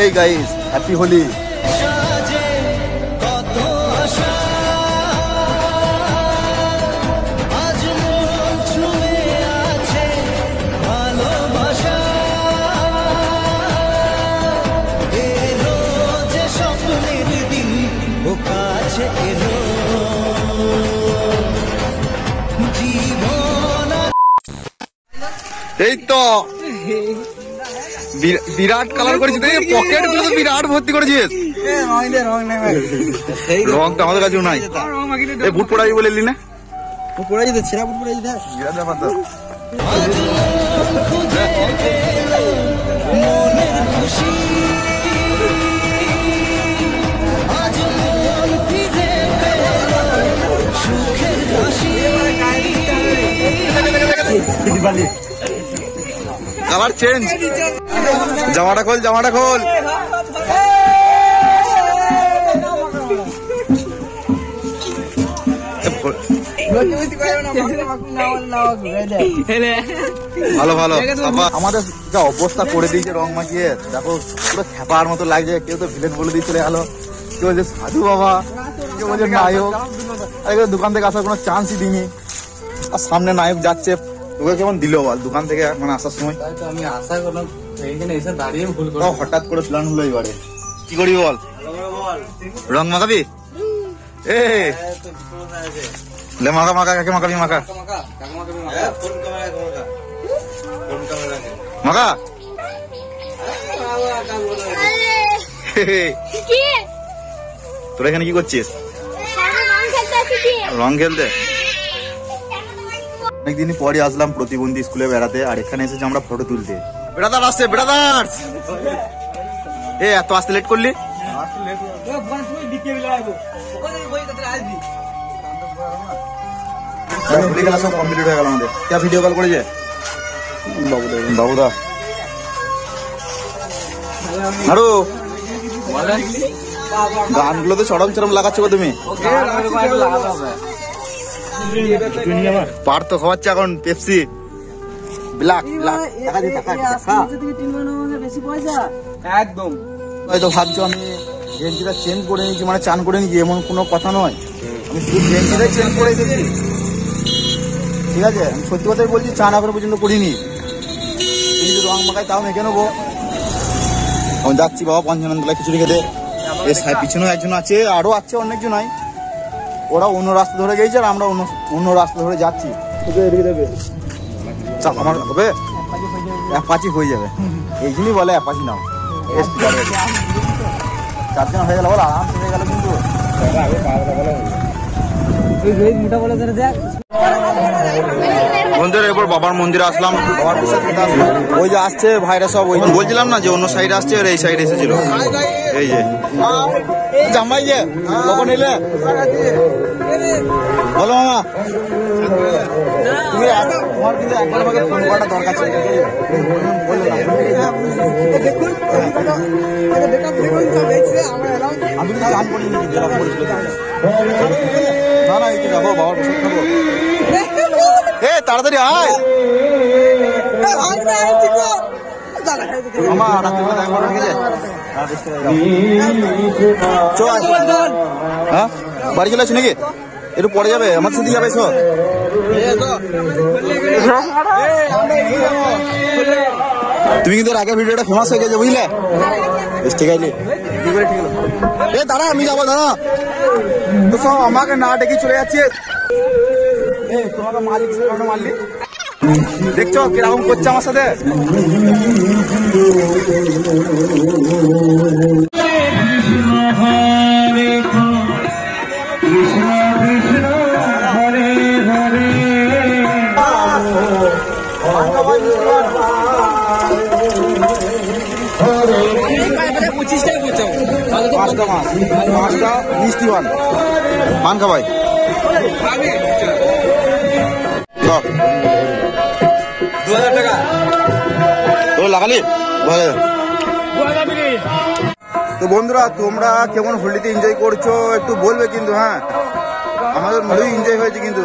এই guys, happy Holi. এই তো বিরাট কালার করেছিস, পকেট গুলো তো বিরাট ভর্তি করেছিস। রং তো আমাদের কাছেও নাই। এই বুট পড়াই বলে এলি না? পড়াই দিতে ছেঁড়া বুট পড়াই দিতে। Colour change. জামাটা খোল, জামাটা খোল। ভালো ভালো। আমাদের যা অবস্থা করে দিয়েছে রং মাখিয়ে, দেখো পুরো খেপার মতো লাগছে। কেউ তো ভিলেন বলে দিয়ে চলে গেল, কেউ বলছে সাধু বাবা, কেউ বলছে নায়ক। আর দোকান থেকে আসার কোনো চান্সই দিইনি। আর সামনে নায়ক যাচ্ছে, তোকে কেমন দিল বল দোকান থেকে মানে আসার সময়? আমি আশা করলাম এইখানে এসে দাঁড়িয়ে ভুল করে হঠাৎ করে প্ল্যান হলো এবারে। কি করবি বল? রং মাখাবি? এ লে মাখা মাখা, কাকে মাখাবি মাখা? মাখা তোরা এখানে কি করছিস? রং খেলতে। অনেকদিন পরে আসলাম প্রতিবন্ধী স্কুলে বেড়াতে, আর এখানে এসেছি আমরা ফটো তুলতে। ব্রাদার আসছে, ব্রাদার। এ এত আসতে লেট করলি? সব কমপ্লিট হয়ে গেল আমাদের। কে ভিডিও কল করেছে? বাবুদা। আরো গানগুলো তো চরম চরম লাগাচ্ছ তুমি। পার তো খাওয়াচ্ছে এখন পেপসি ব্ল্যাক ব্ল্যাক। একদম হয়তো ভাবছো আমি গেঞ্জিটা চেঞ্জ করে নিয়েছি, মানে চান করে নিয়েছি, এমন কোনো কথা নয়। আমি শুধু গেঞ্জিটাই চেঞ্জ করে এসেছি, ঠিক আছে? আমি সত্যি কথাই বলছি, চান এখনো পর্যন্ত করিনি। কিন্তু রং মাখাই তাও মেখে নেবো। আমি যাচ্ছি বাবা পঞ্চানন্দলায় খিচুড়ি খেতে। এর পিছনেও একজন আছে, আরো আছে অনেকজন হয়। ওরা অন্য রাস্তা ধরে গেছে আর আমরা অন্য রাস্তা ধরে যাচ্ছি। আমার হবে অ্যাপাচি হয়ে যাবে, এই জন্যই বলে অ্যাপাচি নাও। চারজন হয়ে গেল, বল আরামসে হয়ে গেল। কিন্তু বন্ধুরা এরপর বাবার মন্দিরে আসলাম। ওই যে আসছে ভাইরা সব, ওই বলছিলাম না যে অন্য সাইডে আসছে, আর এই সাইডে এসেছিল। এই যে জামাই যে কখন এলে বলো মামা? তুমি তোমার কিন্তু একবার আমাকে ফোন করাটা দরকার ছিল। আমি তো গান করিনি, যেরকম বলেছিল। না না এই যাবো বাবার বসে খাবো। এ তাড়াতাড়ি আয় মামা, রাত্রিবেলা দেখা করা গেছে। হ্যাঁ বাড়ি চলে আসছি নাকি? একটু পরে যাবে, আমার সাথে যাবে। এসো তুমি কিন্তু আগে ভিডিওটা ফেমাস হয়ে গেছে, বুঝলে? ঠিক আছে, এ দাঁড়া আমি যাবো, দাঁড়া। তো সব আমাকে না ডেকে চলে যাচ্ছে। তোমাকে মালিক মারলি, দেখছো কিরকম করছে আমার সাথে। পাঁচটা মিষ্টি পান খাবাই। লাগালি। তো বন্ধুরা তোমরা কেমন হোলিতে এনজয় করছো একটু বলবে কিন্তু। হ্যাঁ আমাদের ভালোই এনজয় হয়েছে কিন্তু।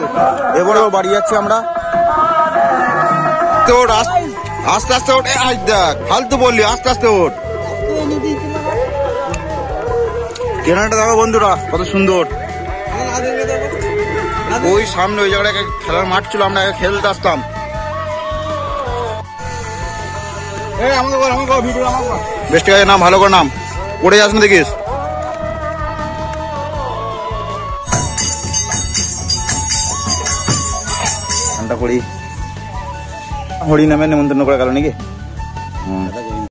এবারেও বাড়ি যাচ্ছি আমরা। তো আস্তে আস্তে ওঠ, দেখ ফালতু বললি, আস্তে আস্তে ওঠ। কেনাটা দেখো বন্ধুরা কত সুন্দর। ওই সামনে ওই জায়গাটা খেলার মাঠ ছিল, আমরা খেলতে আসতাম। বেশ ঠিক আছে, নাম ভালো করে নাম, পড়ে যাস না দেখিস। গানটা করি, হরি নামে নেমন্তন্ন করে গেল নাকি?